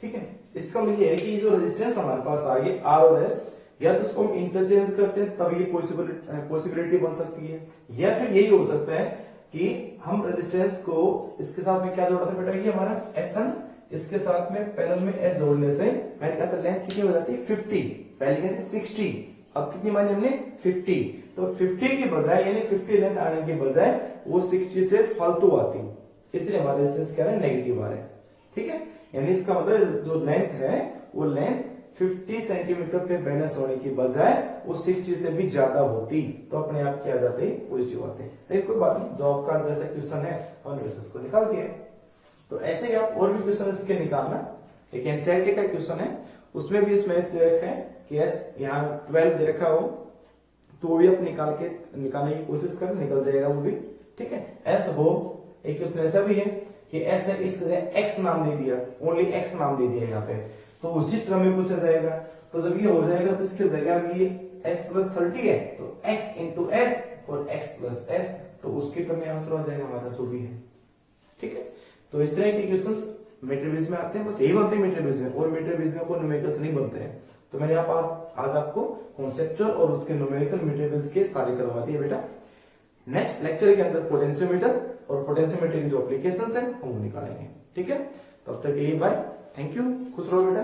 ठीक है, इसका मतलब ये है कि जो रेजिस्टेंस हमारे पास आ गई r और s, या तो उसको हम इंटरचेंज करते हैं तब ये पॉसिबिलिटी बन सकती है, या फिर यही हो सकता है कि हम रेजिस्टेंस को इसके साथ में क्या जोड़ा था बेटा, ये हमारा SN, इसके साथ में पैरेलल में S जोड़ने से मैंने कहा था लेंथ कितनी हो जाती है 50, पहले कहते 60, अब कितनी मानी हमने 50, तो 50 की बजाय यानी 50 लेंथ आने के बजाय वो 60 से फालतू आती, इसलिए हमारा रेजिस्टेंस क्या है नेगेटिव आ रहा है। ठीक है, यानी इसका मतलब जो लेंथ है वो लेंथ 50 सेंटीमीटर पे बैलेंस होने की बजाय वो 60 से भी ज्यादा होती तो अपने आप क्या जाते पॉजिटिव आते। लेकिन कोई बात नहीं, जो आपका जैसा क्वेश्चन है हमने वैसे इसको निकाल दिया है। तो ऐसे ही आप और भी क्वेश्चन इसके निकालना, एक एनसीईआरटी का क्वेश्चन है उसमें भी इसमें दे रखा है कि एस यहाँ 12 दे रखा हो तो वो भी आप निकालने की कोशिश कर, निकल जाएगा वो भी। ठीक है, एस हो, एक क्वेश्चन ऐसा भी है कि एस ने इस एक्स नाम दे दिया, ओनली एक्स नाम दे दिया यहाँ पे, तो उसी क्रम में पूछा जाएगा। तो जब ये हो जाएगा तो इसकी जगह भी s प्लस 30 है तो x इंटू एस और x प्लस एस, तो उसके क्रम में आंसर आ जाएगा हमारा जो भी है। ठीक है, तो इस तरह के क्वेश्चंस मैट्रिक्स में आते हैं, बस यही बनते हैं मैट्रिक्स में, और मैट्रिक्स में कोई न्यूमेरिकल्स नहीं बनते हैं। तो मैंने आज आपको कॉन्सेप्चुअल और उसके न्यूमेरिकल मैट्रिक्स के सारे करवा दिए बेटा। नेक्स्ट लेक्चर के अंदर पोटेंशियोमीटर और पोटेंशियोमीटर की जो एप्लीकेशंस हैं हम निकालेंगे। ठीक है, तब तक के लिए बाय, थैंक यू, खुश रहो बेटा।